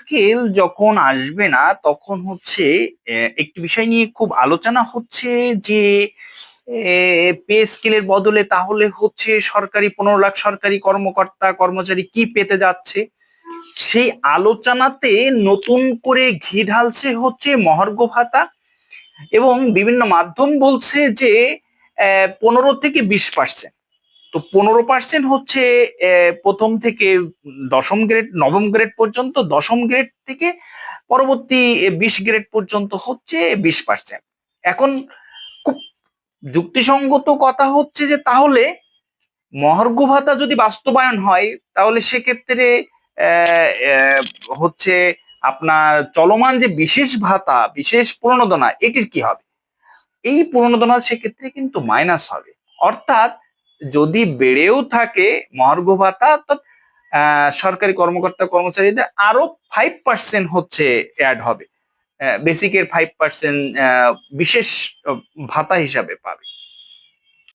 Scale যখন আসবে না তখন হচ্ছে একটি বিষয় নিয়ে খুব আলোচনা হচ্ছে যে পে স্কেলের বদলে তাহলে হচ্ছে সরকারি 15 লাখ সরকারি কর্মকর্তা কর্মচারী কি পেতে যাচ্ছে। সেই আলোচনাতে নতুন করে ঘি ঢালছে হচ্ছে মহার্ঘ ভাতা, এবং বিভিন্ন মাধ্যম বলছে যে 15 থেকে 20%। তো 15% হচ্ছে প্রথম থেকে দশম গ্রেড, নবম গ্রেড পর্যন্ত, দশম গ্রেড থেকে পরবর্তী 20 গ্রেড পর্যন্ত হচ্ছে 20%। এখন খুব যুক্তিসঙ্গত কথা হচ্ছে যে তাহলে মহার্ঘ ভাতা যদি বাস্তবায়ন হয় তাহলে সেক্ষেত্রে হচ্ছে আপনার চলমান যে বিশেষ ভাতা, বিশেষ প্রণোদনা, এটির কি হবে? এই প্রণোদনা সেক্ষেত্রে কিন্তু মাইনাস হবে। অর্থাৎ যদি বেড়েও থাকে মহার্ঘ ভাতা, অর্থাৎ সরকারি কর্মকর্তা কর্মচারীদের আরো 5% হচ্ছে অ্যাড হবে, বেসিকের 5% বিশেষ ভাতা হিসাবে পাবে।